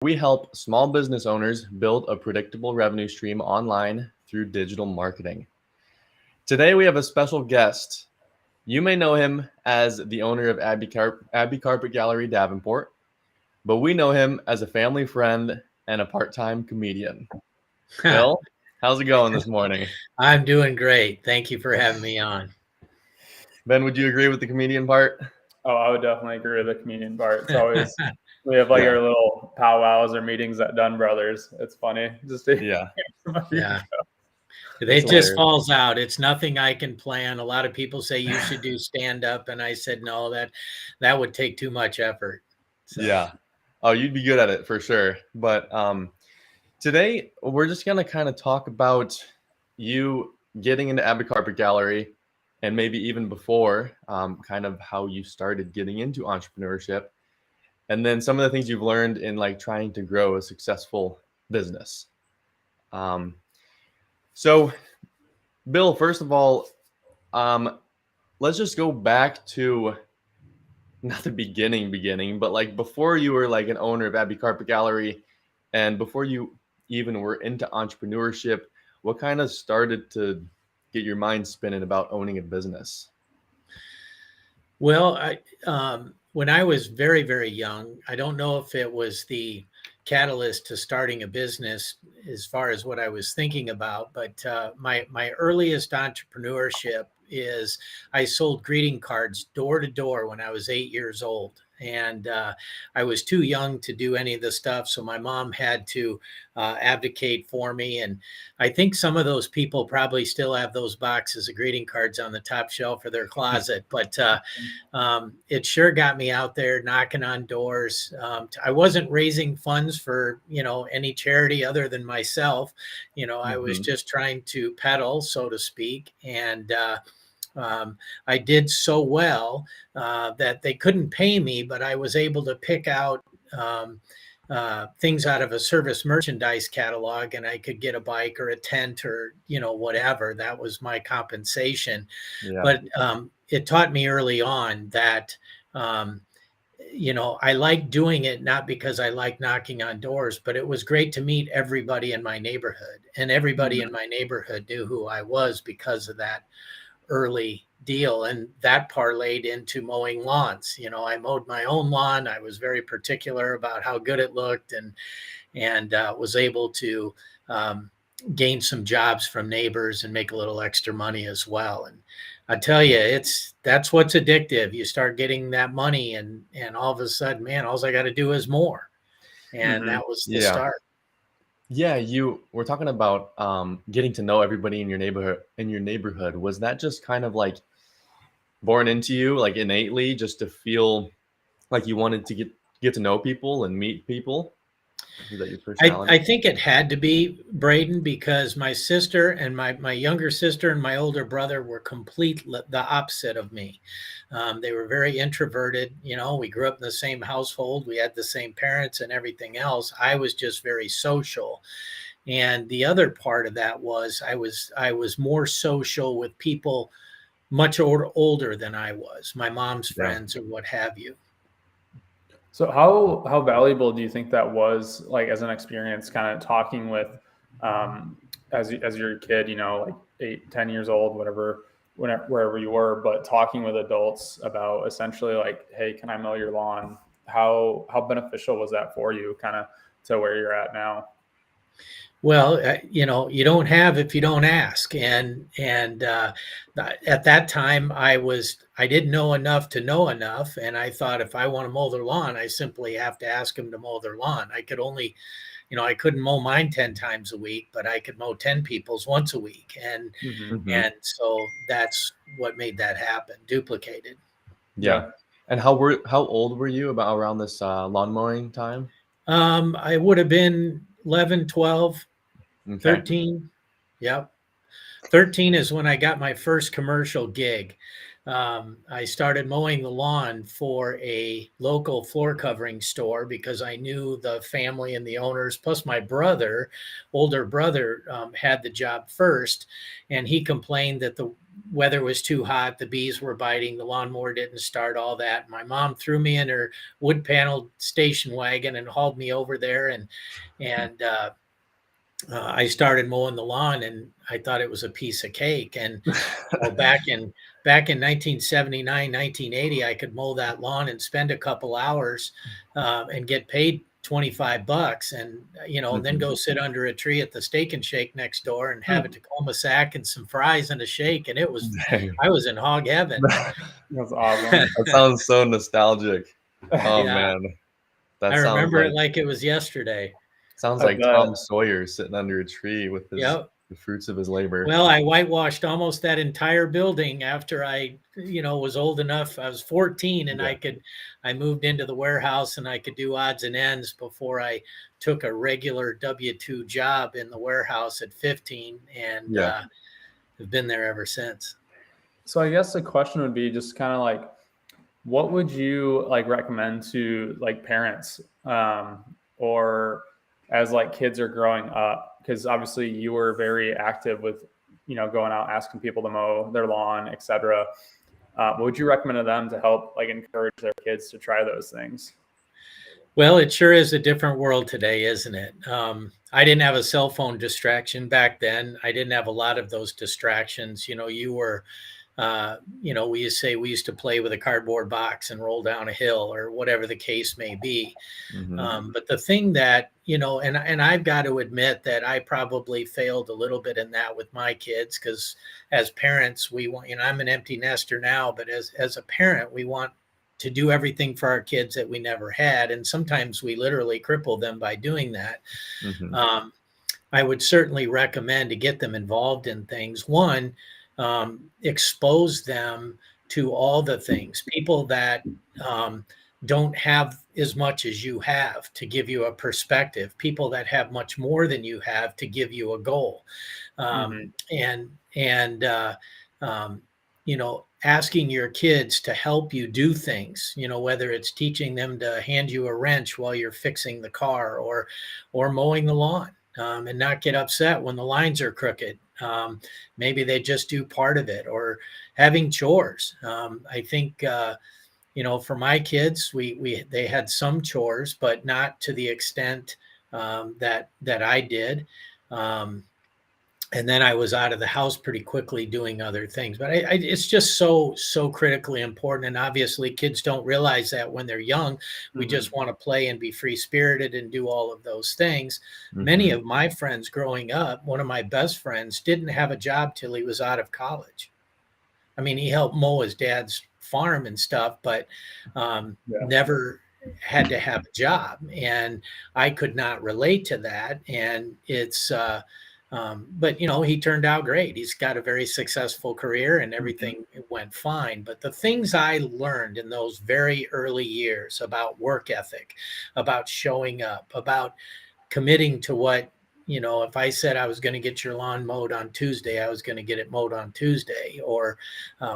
We help small business owners build a predictable revenue stream online through digital marketing. Today, we have a special guest. You may know him as the owner of Abbey Carpet Gallery Davenport, but we know him as a family friend and a part-time comedian. Bill, how's it going this morning? I'm doing great. Thank you for having me on. Ben, would you agree with the comedian part? Oh, I would definitely agree with the comedian part. It's always we have like our little powwows or meetings at Dunn Brothers. It's funny just to Yeah. Yeah. It That's just hilarious. falls out. It's nothing I can plan. A lot of people say you should do stand up, and I said no, that would take too much effort. So. Yeah. Oh, you'd be good at it for sure. But today we're just gonna kind of talk about you getting into Abbey Carpet Gallery, and maybe even before, kind of how you started getting into entrepreneurship, and then some of the things you've learned in like trying to grow a successful business. So, Bill, first of all, let's just go back to not the beginning, but like before you were like an owner of Abbey Carpet Gallery, and before you even were into entrepreneurship, what kind of started to get your mind spinning about owning a business? Well, when I was very, very young, I don't know if it was the catalyst to starting a business as far as what I was thinking about, but my earliest entrepreneurship is I sold greeting cards door to door when I was 8 years old. And I was too young to do any of the stuff. So my mom had to advocate for me. And I think some of those people probably still have those boxes of greeting cards on the top shelf of their closet. But it sure got me out there knocking on doors. I wasn't raising funds for, any charity other than myself. I was just trying to peddle, so to speak. And I did so well that they couldn't pay me, but I was able to pick out things out of a service merchandise catalog, and I could get a bike or a tent or, whatever. That was my compensation. Yeah. But it taught me early on that, I like doing it, not because I like knocking on doors, but it was great to meet everybody in my neighborhood. And everybody in my neighborhood knew who I was because of that early deal, and that parlayed into mowing lawns. I mowed my own lawn. I was very particular about how good it looked, and was able to gain some jobs from neighbors and make a little extra money as well. And I tell you, that's what's addictive. You start getting that money, and all of a sudden, man, all I got to do is more. And that was the start. Yeah, you were talking about getting to know everybody in your neighborhood. Was that just kind of like born into you, like innately, just to feel like you wanted to get to know people and meet people? Is that your personality? I think it had to be, Braden, because my sister and my younger sister and my older brother were the opposite of me. They were very introverted. We grew up in the same household. We had the same parents and everything else. I was just very social. And the other part of that was I was more social with people much older than I was, my mom's friends or what have you. So how valuable do you think that was, like as an experience, kind of talking with, as you're a kid, like 8, 10 years old, wherever you were, but talking with adults about essentially like, hey, can I mow your lawn? How beneficial was that for you, kind of to where you're at now? Well, you don't have if you don't ask. And at that time, I didn't know enough to know enough. And I thought if I want to mow their lawn, I simply have to ask them to mow their lawn. I could only, I couldn't mow mine 10 times a week, but I could mow 10 people's once a week. And so that's what made that happen, duplicated. Yeah. And how old were you about around this lawn mowing time? I would have been 11, 12. 13. Yep. 13 is when I got my first commercial gig. I started mowing the lawn for a local floor covering store because I knew the family and the owners, plus my older brother, had the job first. And he complained that weather was too hot, the bees were biting, the lawnmower didn't start, all that. My mom threw me in her wood paneled station wagon and hauled me over there, and I started mowing the lawn, and I thought it was a piece of cake. And back in 1979, 1980, I could mow that lawn and spend a couple hours and get paid $25, and and then go sit under a tree at the Steak and Shake next door and have a Tacoma sack and some fries and a shake, and Dang. I was in hog heaven. That's awesome. That sounds so nostalgic. Oh Yeah. man, that I sounds remember like it like it was yesterday. sounds I like bet. Tom Sawyer sitting under a tree with his Yep. the fruits of his labor. Well, I whitewashed almost that entire building after I, was old enough. I was 14, and Yeah. I moved into the warehouse, and I could do odds and ends before I took a regular W-2 job in the warehouse at 15, and Yeah. have been there ever since. So I guess the question would be just kind of like, what would you like recommend to like parents or as like kids are growing up? Because obviously you were very active with, going out asking people to mow their lawn, etc. What would you recommend to them to help like encourage their kids to try those things? Well, it sure is a different world today, isn't it? I didn't have a cell phone distraction back then. I didn't have a lot of those distractions. You were, we used to play with a cardboard box and roll down a hill or whatever the case may be. Mhm. But the thing that, and I've got to admit that I probably failed a little bit in that with my kids, because as parents, we want, I'm an empty nester now, but as a parent, we want to do everything for our kids that we never had. And sometimes we literally cripple them by doing that. Mhm. I would certainly recommend to get them involved in things. One, expose them to all the things, people that don't have as much as you have to give you a perspective, people that have much more than you have to give you a goal. And asking your kids to help you do things, whether it's teaching them to hand you a wrench while you're fixing the car, or mowing the lawn, and not get upset when the lines are crooked. Maybe they just do part of it, or having chores. I think, for my kids, they had some chores, but not to the extent that I did. And then I was out of the house pretty quickly doing other things. But it's just so critically important. And obviously, kids don't realize that when they're young. We just want to play and be free spirited and do all of those things. Many Mhm. of my friends growing up, one of my best friends didn't have a job till he was out of college. I mean, he helped mow his dad's farm and stuff, but never had to have a job. And I could not relate to that. And it's, but he turned out great. He's got a very successful career, and everything went fine. But the things I learned in those very early years about work ethic, about showing up, about committing to what, if I said I was going to get your lawn mowed on Tuesday, I was going to get it mowed on Tuesday, or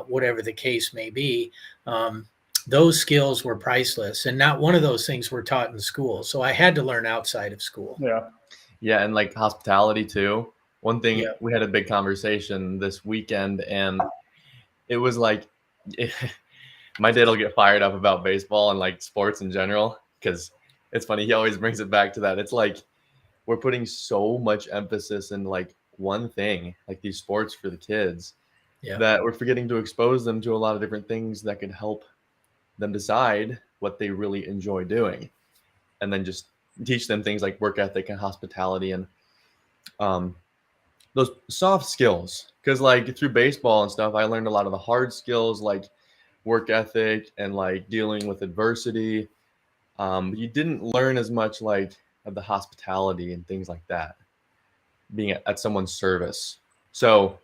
whatever the case may be. Those skills were priceless, and not one of those things were taught in school. So I had to learn outside of school. Yeah, and like hospitality too. One thing, Yeah. we had a big conversation this weekend, and it was like, my dad will get fired up about baseball and like sports in general, because it's funny. He always brings it back to that. It's like we're putting so much emphasis in like one thing, like these sports for the kids, Yeah. that we're forgetting to expose them to a lot of different things that could help them decide what they really enjoy doing, and then just teach them things like work ethic and hospitality and those soft skills. Because like through baseball and stuff, I learned a lot of the hard skills like work ethic and like dealing with adversity. You didn't learn as much like of the hospitality and things like that, being at someone's service. So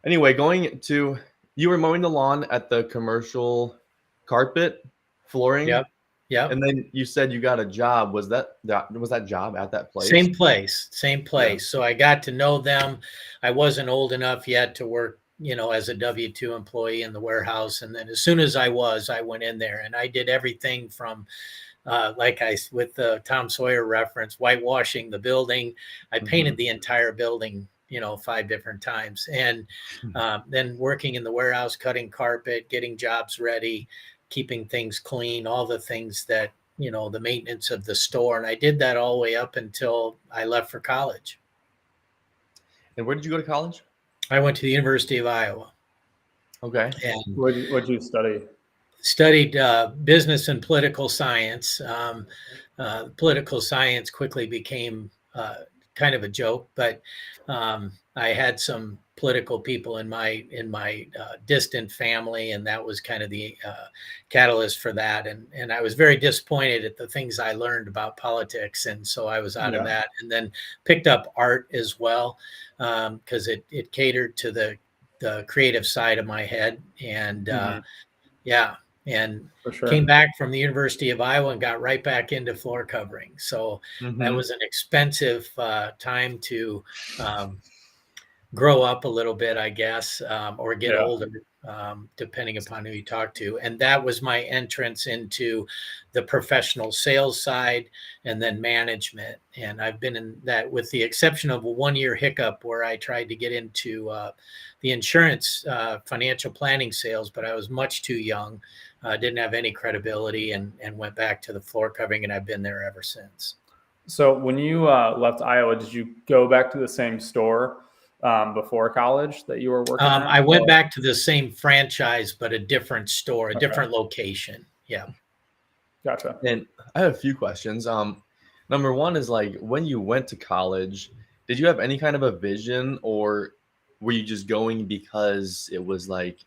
anyway, you were mowing the lawn at the commercial carpet flooring. Yep. Yep. And then you said you got a job. Was that job at that place? Same place. Yeah. So I got to know them. I wasn't old enough yet to work, as a W-2 employee in the warehouse. And then as soon as I went in there, and I did everything from, with the Tom Sawyer reference, whitewashing the building. I painted the entire building 5 different times. And then working in the warehouse, cutting carpet, getting jobs ready, keeping things clean, all the things that, the maintenance of the store. And I did that all the way up until I left for college. And where did you go to college? I went to the University of Iowa. Okay. And What'd you study? studied business and political science. Political science quickly became kind of a joke, but I had some political people in my distant family, and that was kind of the catalyst for that. And I was very disappointed at the things I learned about politics, and so I was out of that. And then picked up art as well, because it catered to the creative side of my head. And and For sure. came back from the University of Iowa and got right back into floor covering. So that was an expensive time to grow up a little bit, I guess, or get older, depending upon who you talk to. And that was my entrance into the professional sales side and then management. And I've been in that, with the exception of a 1-year hiccup where I tried to get into the insurance financial planning sales, but I was much too young. Didn't have any credibility, and went back to the floor covering, and I've been there ever since. So when you left Iowa, did you go back to the same store before college that you were working at? I went back to the same franchise, but a different store, a different location. Yeah. Gotcha. And I have a few questions. Number one is, like, when you went to college, did you have any kind of a vision, or were you just going because it was like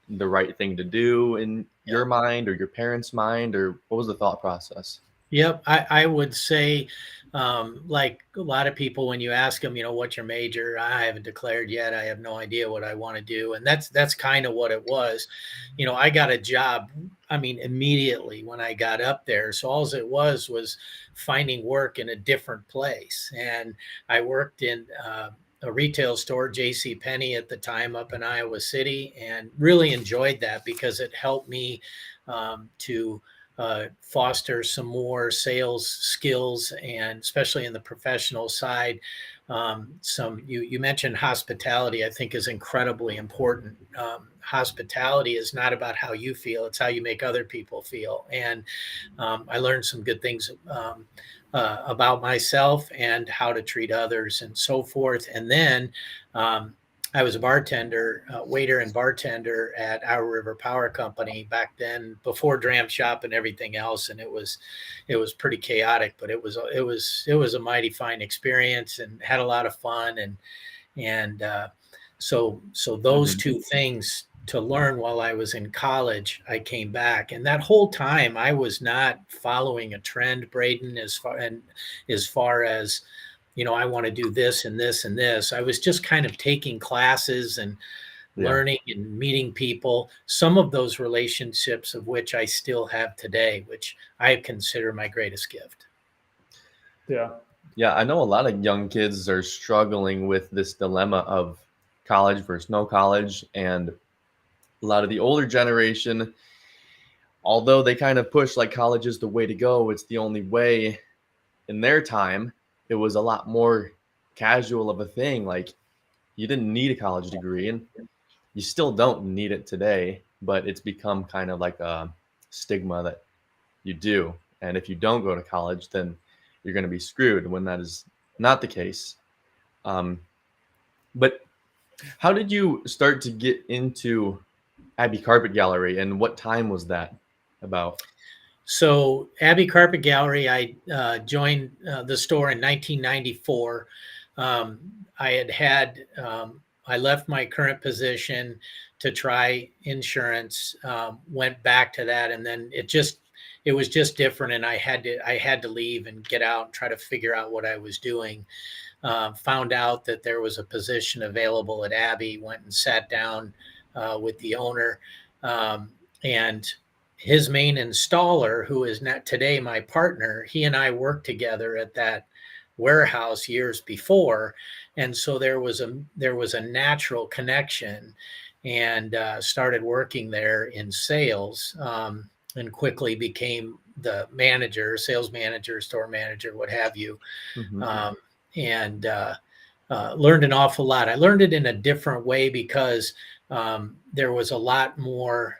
the right thing to do in your mind or your parents' mind, or what was the thought process? Yep. I would say, like a lot of people, when you ask them, what's your major? I haven't declared yet. I have no idea what I want to do. And that's kind of what it was. I got a job, immediately when I got up there. So all it was finding work in a different place. And I worked in a retail store, J.C. Penney at the time, up in Iowa City, and really enjoyed that because it helped me to foster some more sales skills, and especially in the professional side. You mentioned hospitality, I think is incredibly important. Hospitality is not about how you feel, it's how you make other people feel. And I learned some good things about myself and how to treat others and so forth. And then I was a bartender, waiter and bartender at Our River Power Company back then, before Dram Shop and everything else. And it was pretty chaotic, but it was a mighty fine experience, and had a lot of fun. And so those two things to learn while I was in college, I came back. And that whole time I was not following a trend, Braden, as far as, I want to do this and this and this. I was just kind of taking classes and learning and meeting people. Some of those relationships of which I still have today, which I consider my greatest gift. Yeah. Yeah. I know a lot of young kids are struggling with this dilemma of college versus no college. And a lot of the older generation, although they kind of push like college is the way to go, it's the only way. In their time, it was a lot more casual of a thing. Like, you didn't need a college degree, and you still don't need it today, but it's become kind of like a stigma that you do. And if you don't go to college, then you're going to be screwed, when that is not the case. But how did you start to get into Abbey Carpet Gallery, and what time was that about? So Abbey Carpet Gallery, I joined the store in 1994. I left my current position to try insurance, went back to that, and then it was just different, and I had to leave and get out and try to figure out what I was doing. Found out that there was a position available at Abbey, went and sat down with the owner, and his main installer, who is not today my partner, he and I worked together at that warehouse years before. And so there was a natural connection, and started working there in sales, and quickly became the manager, sales manager, store manager, what have you. learned an awful lot. I learned it in a different way because there was a lot more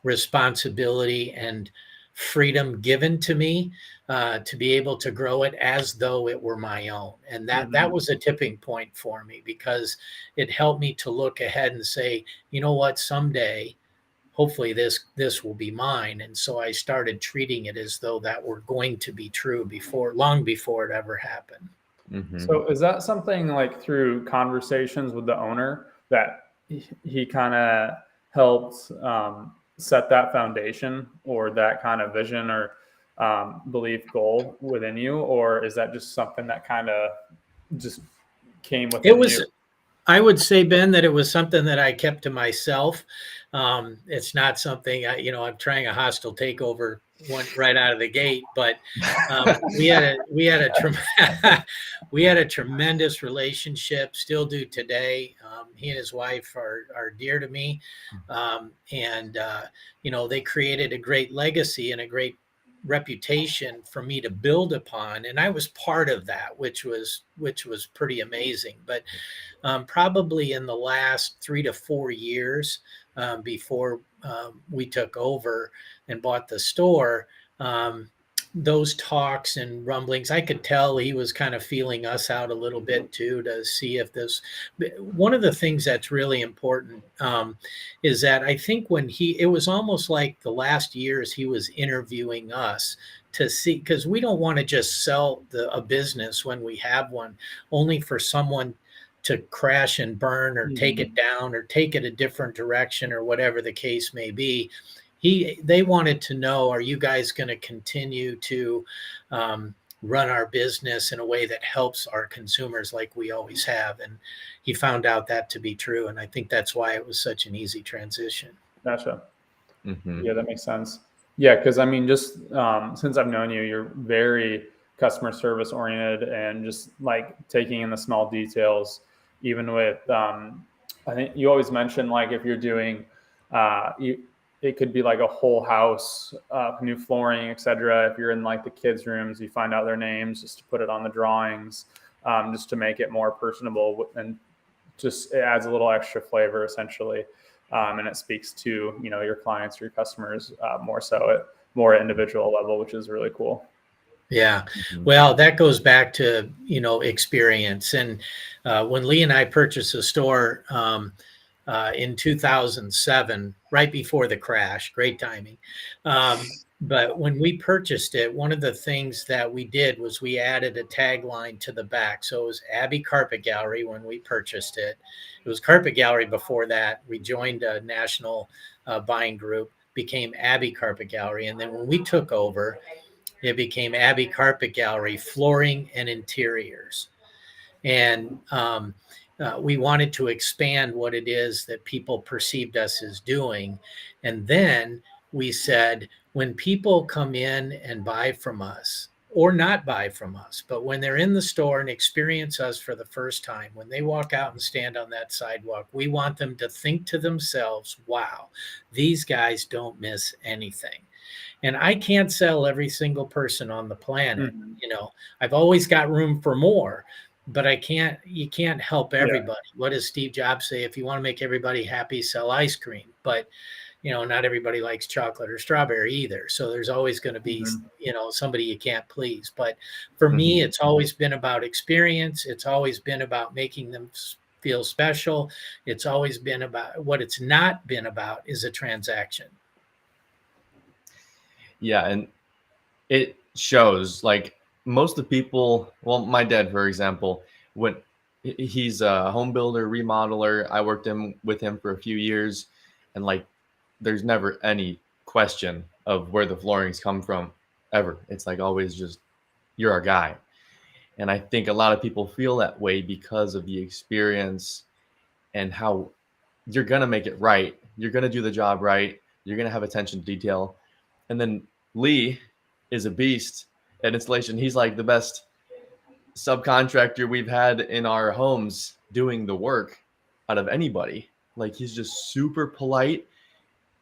responsibility and freedom given to me to be able to grow it as though it were my own. And that was a tipping point for me, because it helped me to look ahead and say, you know what, someday, hopefully this will be mine. And so I started treating it as though that were going to be true long before it ever happened. So is that something like through conversations with the owner that he kind of helped set that foundation or that kind of vision or belief goal within you? Or is that just something that kind of just came within you? I would say, Ben, that it was something that I kept to myself. It's not something I'm trying a hostile takeover right out of the gate, but we had a tremendous relationship, still do today. He and his wife are dear to me, and they created a great legacy and a great reputation for me to build upon, and I was part of that, which was pretty amazing. But probably in the last 3 to 4 years before we took over and bought the store, those talks and rumblings, I could tell he was kind of feeling us out a little bit too, to see if this. One of the things that's really important is that I think it was almost like the last years he was interviewing us to see, because we don't want to just sell a business when we have one, only for someone to crash and burn or take it down or take it a different direction or whatever the case may be. They wanted to know, are you guys going to continue to run our business in a way that helps our consumers like we always have? And he found out that to be true. And I think that's why it was such an easy transition. Gotcha. Yeah, that makes sense. Yeah, because I mean, just since I've known you, you're very customer service oriented and just like taking in the small details. Even with, I think you always mention, like, if you're doing, it could be like a whole house, new flooring, etc. If you're in like the kids' rooms, you find out their names just to put it on the drawings, just to make it more personable, and just it adds a little extra flavor essentially, and it speaks to your clients or your customers more so at more individual level, which is really cool. Yeah. Well, that goes back to, experience. And when Lee and I purchased the store in 2007, right before the crash, great timing. But when we purchased it, one of the things that we did was we added a tagline to the back. So it was Abbey Carpet Gallery when we purchased it. It was Carpet Gallery before that. We joined a national buying group, became Abbey Carpet Gallery. And then when we took over, it became Abbey Carpet Gallery, Flooring and Interiors. And we wanted to expand what it is that people perceived us as doing. And then we said, when people come in and buy from us, or not buy from us, but when they're in the store and experience us for the first time, when they walk out and stand on that sidewalk, we want them to think to themselves, wow, these guys don't miss anything. And I can't sell every single person on the planet. I've always got room for more, but you can't help everybody. Yeah. What does Steve Jobs say? If you want to make everybody happy, sell ice cream. But, not everybody likes chocolate or strawberry either. So there's always going to be, somebody you can't please. But for me, it's always been about experience. It's always been about making them feel special. It's always been about, what it's not been about is a transaction. Yeah, and it shows. Like, most of the people, well, my dad, for example, when he's a home builder, remodeler, I worked with him for a few years, and like, there's never any question of where the floorings come from, ever. It's like always just, you're our guy. And I think a lot of people feel that way because of the experience and how you're going to make it right. You're going to do the job right. You're going to have attention to detail. And then Lee is a beast at installation. He's like the best subcontractor we've had in our homes doing the work out of anybody. Like, he's just super polite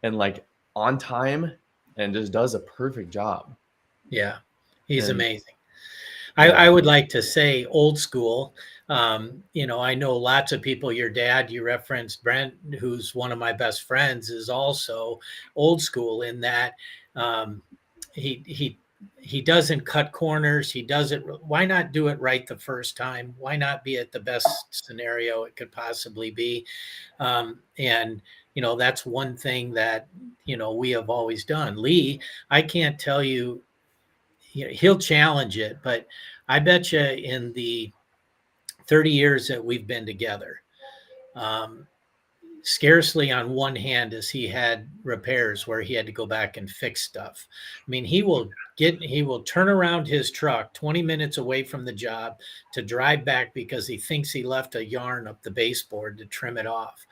and like on time and just does a perfect job. Yeah, he's amazing. I would like to say old school. I know lots of people, your dad, you referenced Brent, who's one of my best friends, is also old school in that um, he he doesn't cut corners. He does it. Why not do it right the first time? Why not be at the best scenario it could possibly be? And that's one thing that we have always done. Lee, I can't tell you, he'll challenge it, but I bet you in the 30 years that we've been together, um, scarcely on one hand has he had repairs where he had to go back and fix stuff. I mean, he will turn around his truck 20 minutes away from the job to drive back because he thinks he left a yarn up the baseboard to trim it off.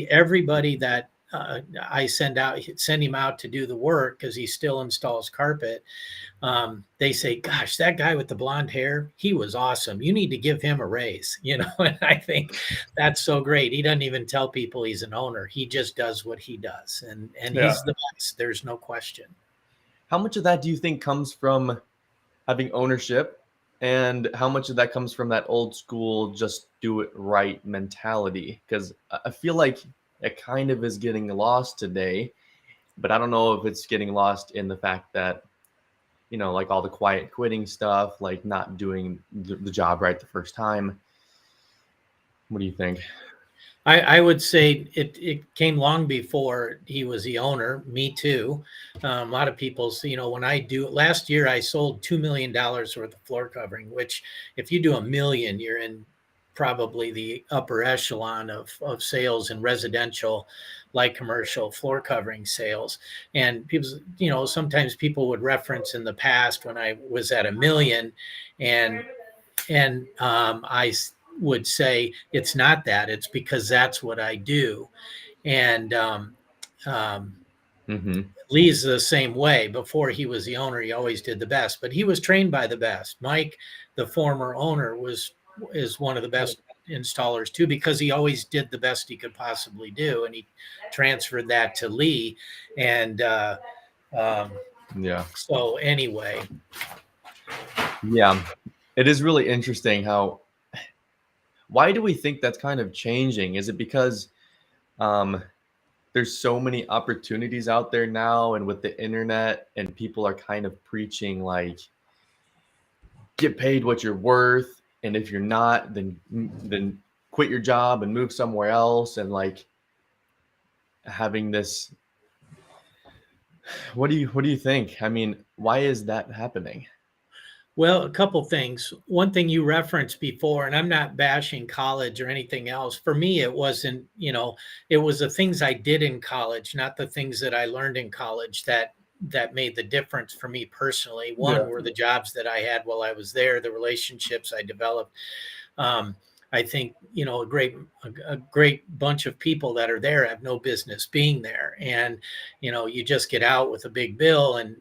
Everybody that I send him out to do the work because he still installs carpet. They say, gosh, that guy with the blonde hair, he was awesome. You need to give him a raise, and I think that's so great. He doesn't even tell people he's an owner. He just does what he does. And he's the best. There's no question. How much of that do you think comes from having ownership, and how much of that comes from that old school, just do it right mentality? Because I feel like it kind of is getting lost today, but I don't know if it's getting lost in the fact that, like all the quiet quitting stuff, like not doing the job right the first time. What do you think? I would say it came long before he was the owner. Me too. A lot of people, last year I sold $2 million worth of floor covering, which if you do $1 million, you're in probably the upper echelon of sales in residential, light commercial floor covering sales. And people, sometimes people would reference in the past when I was at $1 million, and I would say it's not that. It's because that's what I do. And Lee's the same way. Before he was the owner, he always did the best, but he was trained by the best. Mike, the former owner, is one of the best installers too, because he always did the best he could possibly do, and he transferred that to Lee. And so anyway, it is really interesting why do we think that's kind of changing? Is it because there's so many opportunities out there now, and with the internet, and people are kind of preaching like, get paid what you're worth, and if you're not, then quit your job and move somewhere else, and like having this. What do you think? I mean, why is that happening? Well, a couple things. One thing you referenced before, and I'm not bashing college or anything else. For me, it wasn't, it was the things I did in college, not the things that I learned in college that made the difference for me personally. One were the jobs that I had while I was there, the relationships I developed. I think, a great bunch of people that are there have no business being there. And, you just get out with a big bill and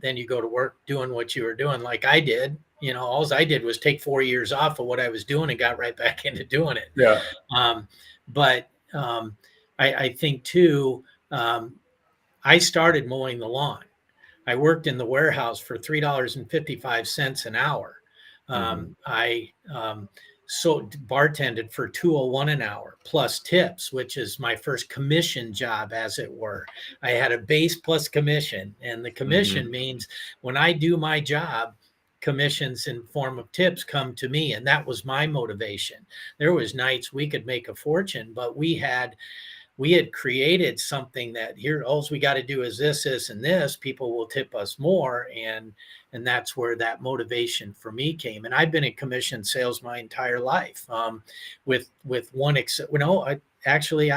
then you go to work doing what you were doing like I did. All I did was take 4 years off of what I was doing and got right back into doing it. Yeah. I think too, I started mowing the lawn. I worked in the warehouse for $3.55 an hour. So bartended for $2.01 an hour plus tips, which is my first commission job, as it were. I had a base plus commission, and the commission means when I do my job, commissions in form of tips come to me, and that was my motivation. There was nights we could make a fortune, but we had created something that here, all we got to do is this, and this. People will tip us more, and that's where that motivation for me came. And I've been in commission sales my entire life, with one except. I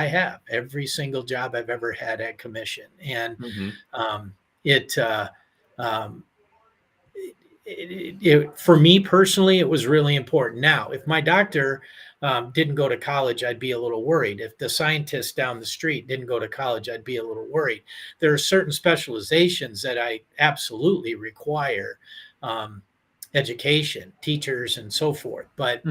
have every single job I've ever had at commission, and for me personally, it was really important. Now, if my doctor didn't go to college, I'd be a little worried. If the scientist down the street didn't go to college, I'd be a little worried. There are certain specializations that I absolutely require education, teachers, and so forth. But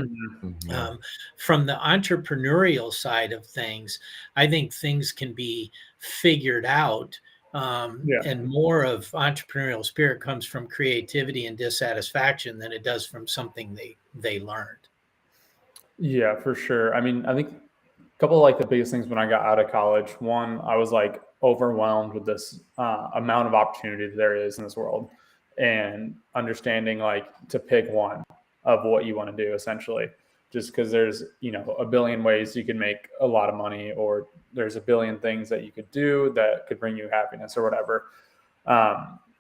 from the entrepreneurial side of things, I think things can be figured out Yeah. And more of entrepreneurial spirit comes from creativity and dissatisfaction than it does from something they learned. Yeah, for sure. I mean, I think a couple of like the biggest things when I got out of college, one, I was like overwhelmed with this amount of opportunity that there is in this world, and understanding like to pick one of what you want to do essentially, just because there's, you know, a billion ways you can make a lot of money, or there's a billion things that you could do that could bring you happiness or whatever.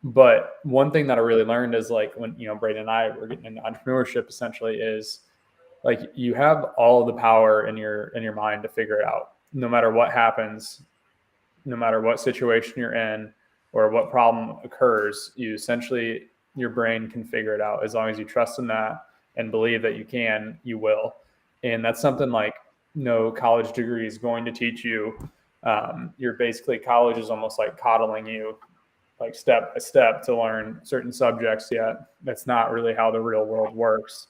But one thing that I really learned is like when, you know, Braden and I were getting into entrepreneurship essentially is like you have all the power in your mind to figure it out no matter what happens, no matter what situation you're in or what problem occurs. You essentially, your brain can figure it out as long as you trust in that and believe that you can, you will. And that's something like no college degree is going to teach you. You're basically, college is almost like coddling you like step by step to learn certain subjects, yet that's not really how the real world works.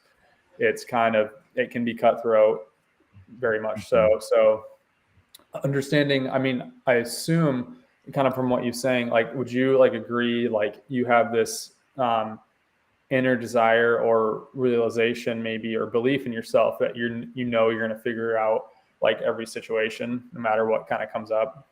It's kind of, it can be cutthroat, very much so. So understanding, I mean, I assume kind of from what you're saying, like, would you like agree, like you have this inner desire or realization maybe, or belief in yourself that you know, you're going to figure out like every situation, no matter what kind of comes up?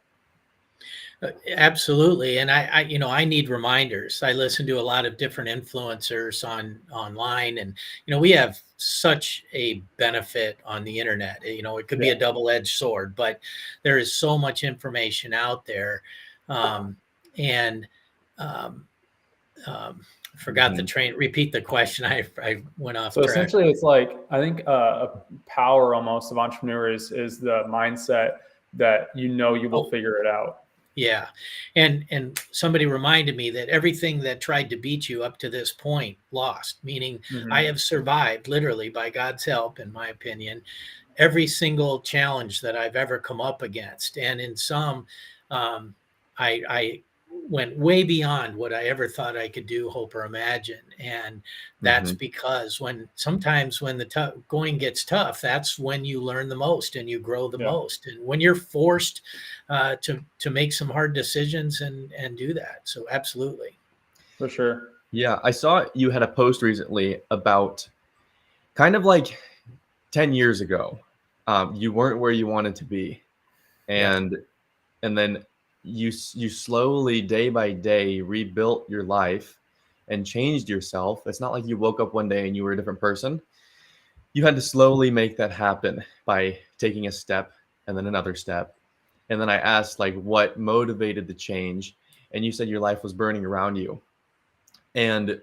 Absolutely. And I need reminders. I listen to a lot of different influencers online, and, we have such a benefit on the internet. It could be a double-edged sword, but there is so much information out there. And forgot the train. Repeat the question. I went off So track. essentially it's like, I think a power almost of entrepreneurs is the mindset that, you will figure it out. Yeah. And somebody reminded me that everything that tried to beat you up to this point lost, meaning I have survived, literally by God's help, in my opinion, every single challenge that I've ever come up against. And in some, I went way beyond what I ever thought I could do, hope, or imagine. And that's because sometimes when the going gets tough, that's when you learn the most and you grow the most. And when you're forced to make some hard decisions and do that. So absolutely. For sure. Yeah, I saw you had a post recently about kind of like 10 years ago. You weren't where you wanted to be. And then you slowly, day by day, rebuilt your life and changed yourself. It's not like you woke up one day and you were a different person. You had to slowly make that happen by taking a step and then another step. And then I asked, like, what motivated the change? And you said your life was burning around you. And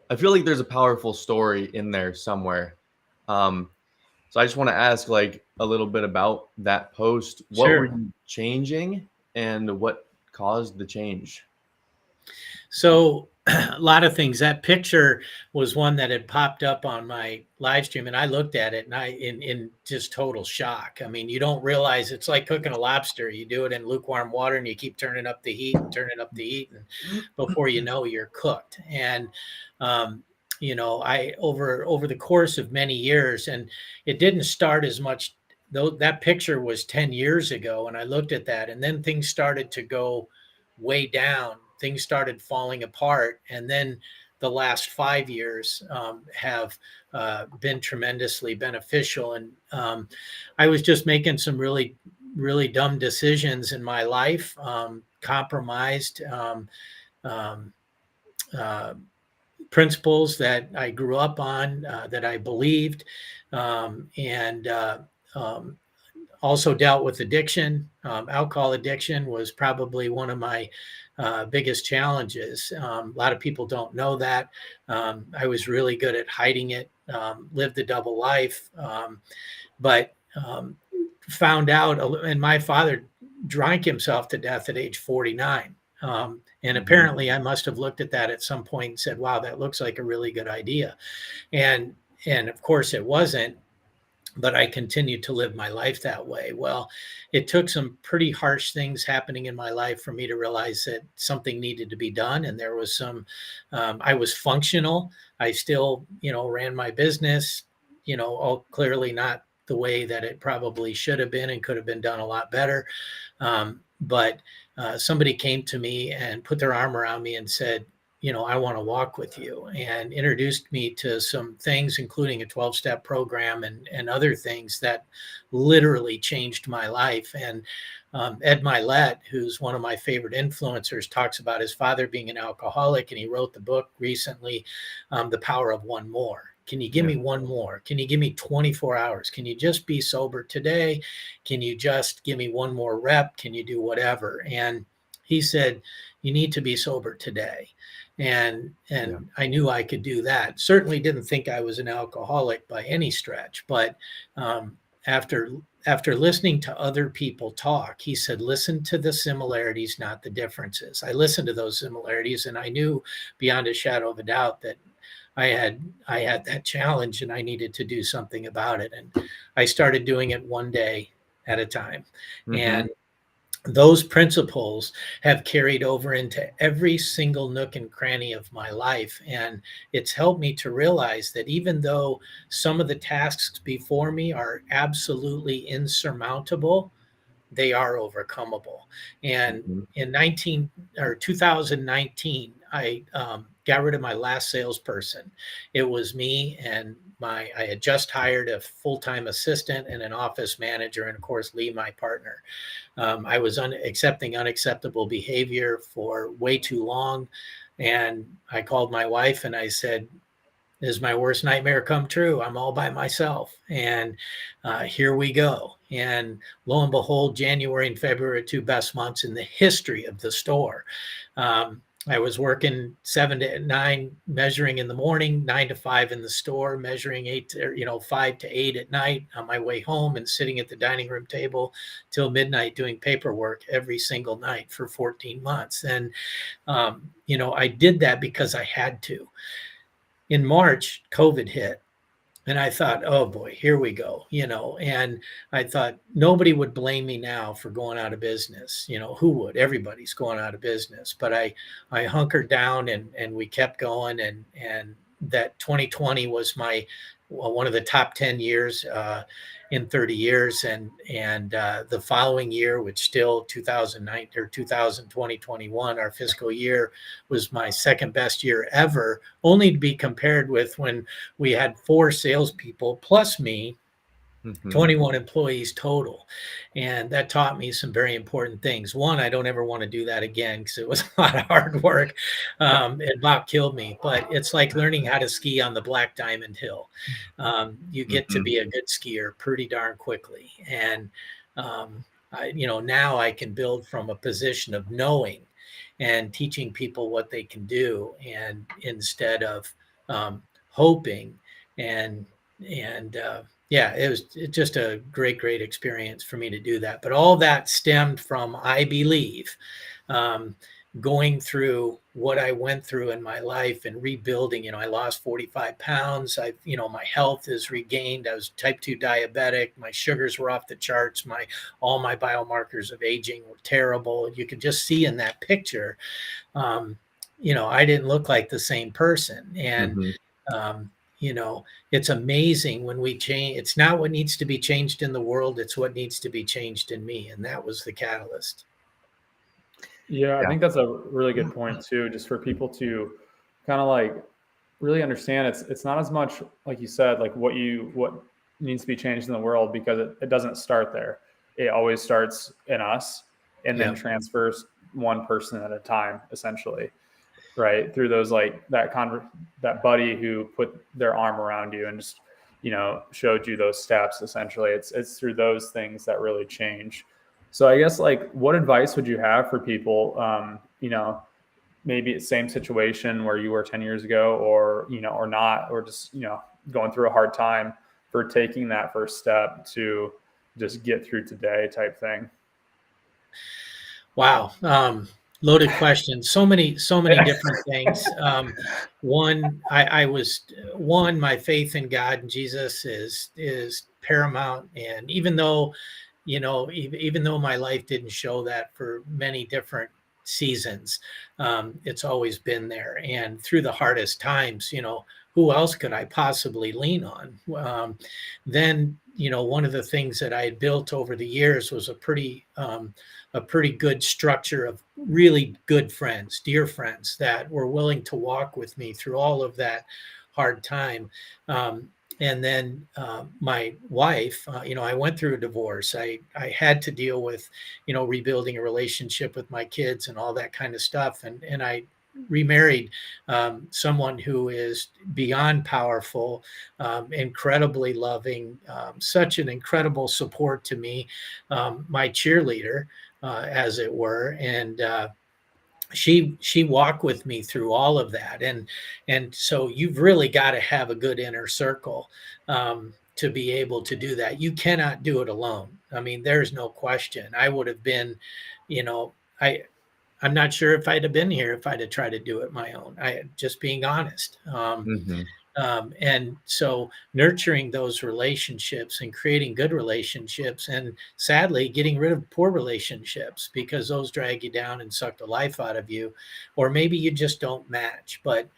I feel like there's a powerful story in there somewhere. So I just want to ask, like, a little bit about that post. What were you changing and what caused the change? So a lot of things. That picture was one that had popped up on my live stream, and I looked at it and in just total shock. I mean, you don't realize it's like cooking a lobster. You do it in lukewarm water and you keep turning up the heat and and before you know, you're cooked. And I over the course of many years, and it didn't start as much, though that picture was 10 years ago, and I looked at that, and then things started to go way down. Things started falling apart, and then the last 5 years have been tremendously beneficial. And I was just making some really, really dumb decisions in my life, compromised principles that I grew up on, that I believed, and also dealt with addiction. Alcohol addiction was probably one of my biggest challenges. A lot of people don't know that. I was really good at hiding it, lived a double life, but found out, and my father drank himself to death at age 49. And apparently I must have looked at that at some point and said, wow, that looks like a really good idea. And of course it wasn't, but I continued to live my life that way. Well, it took some pretty harsh things happening in my life for me to realize that something needed to be done. And there was I was functional. I still, ran my business, clearly not the way that it probably should have been and could have been done a lot better. But somebody came to me and put their arm around me and said, I want to walk with you, and introduced me to some things, including a 12-step program and other things that literally changed my life. And Ed Milet, who's one of my favorite influencers, talks about his father being an alcoholic, and he wrote the book recently, The Power of One More. Can you give me one more? Can you give me 24 hours? Can you just be sober today? Can you just give me one more rep? Can you do whatever? And he said, you need to be sober today. And I knew I could do that. Certainly didn't think I was an alcoholic by any stretch, but after listening to other people talk, he said, listen to the similarities, not the differences. I listened to those similarities, and I knew beyond a shadow of a doubt that I had that challenge, and I needed to do something about it. And I started doing it one day at a time. And those principles have carried over into every single nook and cranny of my life. And it's helped me to realize that even though some of the tasks before me are absolutely insurmountable, they are overcomable. And in 2019, I got rid of my last salesperson. It was me, and I had just hired a full-time assistant and an office manager, and of course, Lee, my partner. I was accepting unacceptable behavior for way too long. And I called my wife and I said, this is my worst nightmare come true. I'm all by myself. And here we go. And lo and behold, January and February are 2 best months in the history of the store. I was working 7 to 9, measuring in the morning, 9 to 5 in the store, measuring 5 to 8 at night on my way home, and sitting at the dining room table till midnight doing paperwork every single night for 14 months. And, I did that because I had to. In March, COVID hit. And I thought, oh boy, here we go, and I thought nobody would blame me now for going out of business. Who would? Everybody's going out of business. But I hunkered down and we kept going. And that 2020 was one of the top 10 years in 30 years. And the following year, which still 2021, our fiscal year, was my second best year ever, only to be compared with when we had 4 salespeople plus me, 21 employees total. And that taught me some very important things. One, I don't ever want to do that again because it was a lot of hard work. It about killed me, but it's like learning how to ski on the Black Diamond Hill. You get to be a good skier pretty darn quickly. And, now I can build from a position of knowing and teaching people what they can do, and instead of hoping. And it was just a great experience for me to do that. But all that stemmed from, I believe, going through what I went through in my life and rebuilding. I lost 45 pounds. My health is regained. I was type 2 diabetic. My sugars were off the charts. All my biomarkers of aging were terrible. You could just see in that picture, I didn't look like the same person. And, it's amazing when we change. It's not what needs to be changed in the world. It's what needs to be changed in me. And that was the catalyst. Yeah, I think that's a really good point too, just for people to kind of like really understand it's not as much, like you said, like what needs to be changed in the world, because it doesn't start there. It always starts in us and then transfers one person at a time, essentially. Right, through those, like that buddy who put their arm around you and just showed you those steps. Essentially, it's through those things that really change. So I guess, like, what advice would you have for people? Maybe it's same situation where you were 10 years ago, or or not, or just going through a hard time, for taking that first step to just get through today, type thing. Wow. Loaded question. So many different things. My faith in God and Jesus is paramount. And even though my life didn't show that for many different seasons, it's always been there. And through the hardest times, who else could I possibly lean on? Then, one of the things that I had built over the years was a pretty good structure of really good friends, dear friends that were willing to walk with me through all of that hard time. And then my wife, I went through a divorce. I had to deal with, rebuilding a relationship with my kids and all that kind of stuff. And I remarried someone who is beyond powerful, incredibly loving, such an incredible support to me, my cheerleader, as it were. And she walked with me through all of that, and so you've really got to have a good inner circle to be able to do that. You cannot do it alone. I mean, there's no question. I would have been, I'm not sure if I'd have been here if I'd have tried to do it my own. I just being honest. Mm-hmm. And so nurturing those relationships and creating good relationships, and sadly getting rid of poor relationships because those drag you down and suck the life out of you, or maybe you just don't match. But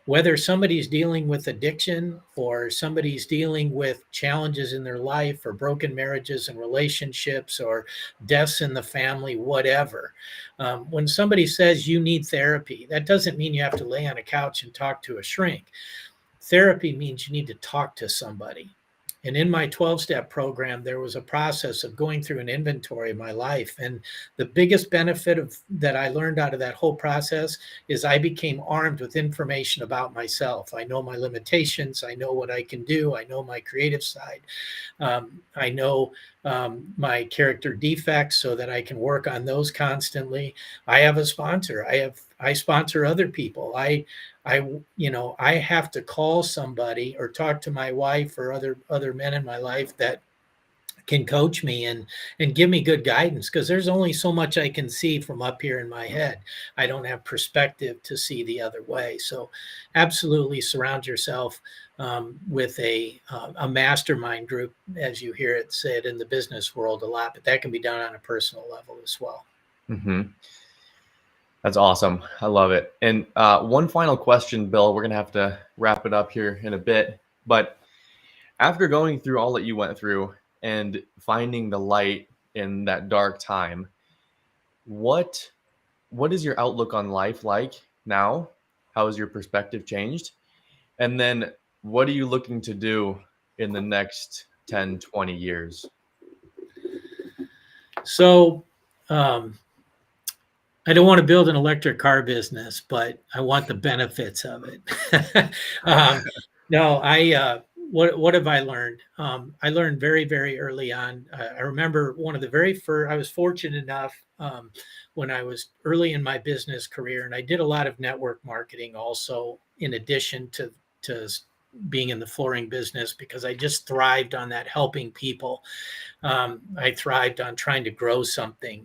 whether somebody's dealing with addiction or somebody's dealing with challenges in their life or broken marriages and relationships or deaths in the family, whatever, when somebody says you need therapy, that doesn't mean you have to lay on a couch and talk to a shrink. Therapy means you need to talk to somebody. And in my 12-step program, there was a process of going through an inventory of my life. And the biggest benefit that I learned out of that whole process is I became armed with information about myself. I know my limitations. I know what I can do. I know my creative side. I know my character defects so that I can work on those constantly. I have a sponsor. I sponsor other people. I have to call somebody or talk to my wife or other men in my life that can coach me and give me good guidance, because there's only so much I can see from up here in my head. I don't have perspective to see the other way. So absolutely surround yourself with a mastermind group, as you hear it said in the business world a lot, but that can be done on a personal level as well. Mm-hmm. That's awesome. I love it. And one final question, Bill. We're going to have to wrap it up here in a bit. But after going through all that you went through and finding the light in that dark time, what is your outlook on life like now? How has your perspective changed? And then what are you looking to do in the next 10, 20 years? So, I don't want to build an electric car business, but I want the benefits of it. What have I learned? I learned very, very early on. I remember one of the very first, I was fortunate enough when I was early in my business career, and I did a lot of network marketing also, in addition to being in the flooring business, because I just thrived on that, helping people. I thrived on trying to grow something.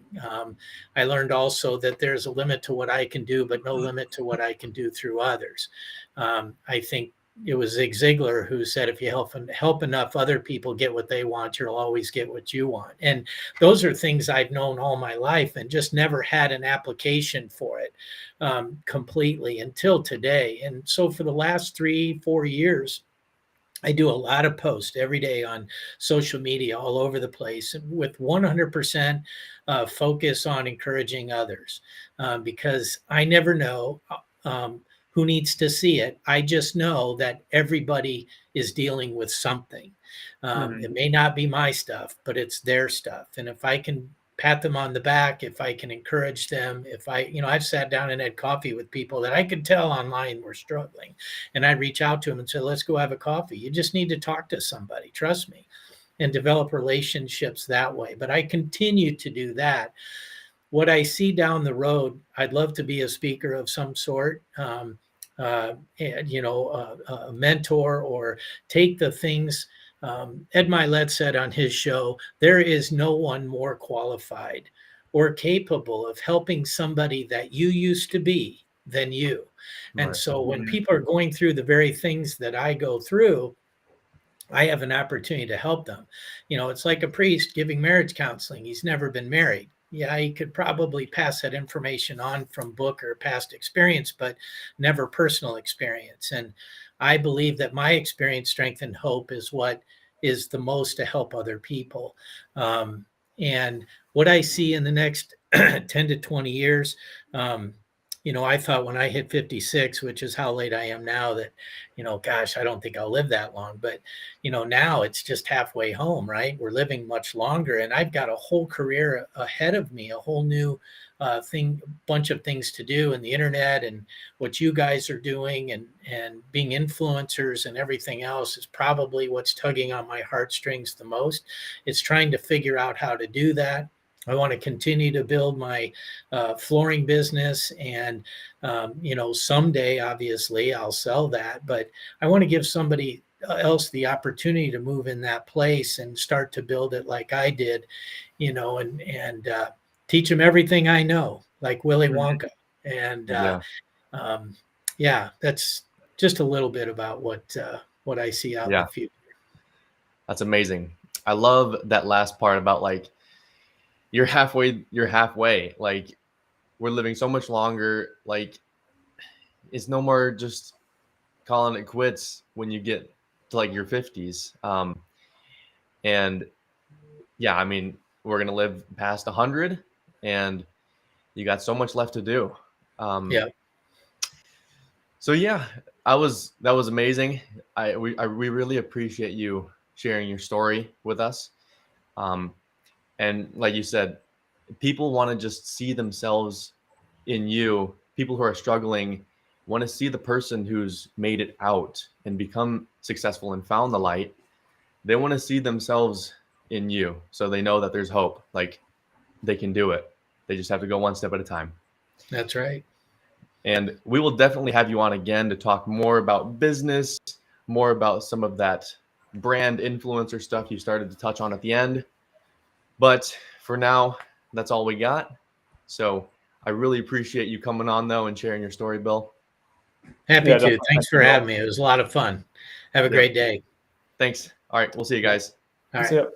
I learned also that there's a limit to what I can do, but no limit to what I can do through others. I think it was Zig Ziglar who said, if you help enough other people get what they want, you'll always get what you want. And those are things I've known all my life and just never had an application for it completely until today. And so for the last 3-4 years, I do a lot of posts every day on social media all over the place with 100% focus on encouraging others, because I never know who needs to see it. I just know that everybody is dealing with something. It may not be my stuff, but it's their stuff. And if I can pat them on the back, if I can encourage them, I've sat down and had coffee with people that I could tell online were struggling, and I'd reach out to them and say, let's go have a coffee. You just need to talk to somebody, trust me, and develop relationships that way. But I continue to do that. What I see down the road, I'd love to be a speaker of some sort, a mentor, or take the things. Ed Milet said on his show, there is no one more qualified or capable of helping somebody that you used to be than you. And Right. so when people are going through the very things that I go through, I have an opportunity to help them. It's like a priest giving marriage counseling. He's never been married. Yeah, he could probably pass that information on from book or past experience, but never personal experience. And I believe that my experience, strength, and hope is what is the most to help other people. And what I see in the next 10 to 20 years, I thought when I hit 56, which is how late I am now, that, gosh, I don't think I'll live that long. But, now it's just halfway home, right? We're living much longer. And I've got a whole career ahead of me, a whole new bunch of things to do in the internet, and what you guys are doing, and being influencers and everything else is probably what's tugging on my heartstrings the most. It's trying to figure out how to do that. I want to continue to build my flooring business, and someday, obviously, I'll sell that. But I want to give somebody else the opportunity to move in that place and start to build it like I did, and teach them everything I know, like Willy Wonka. And that's just a little bit about what I see out in the future. That's amazing. I love that last part about like, you're halfway, like we're living so much longer. Like it's no more just calling it quits when you get to like your 50s. And yeah, I mean, we're going to live past 100, and you got so much left to do. So yeah, that was amazing. We really appreciate you sharing your story with us. And like you said, people want to just see themselves in you. People who are struggling want to see the person who's made it out and become successful and found the light. They want to see themselves in you, so they know that there's hope. Like they can do it. They just have to go one step at a time. That's right. And we will definitely have you on again to talk more about business, more about some of that brand influencer stuff you started to touch on at the end. But for now, that's all we got. So I really appreciate you coming on, though, and sharing your story, Bill. Happy to. Thanks for having me. It was a lot of fun. Have a great day. Thanks. All right. We'll see you guys. All right.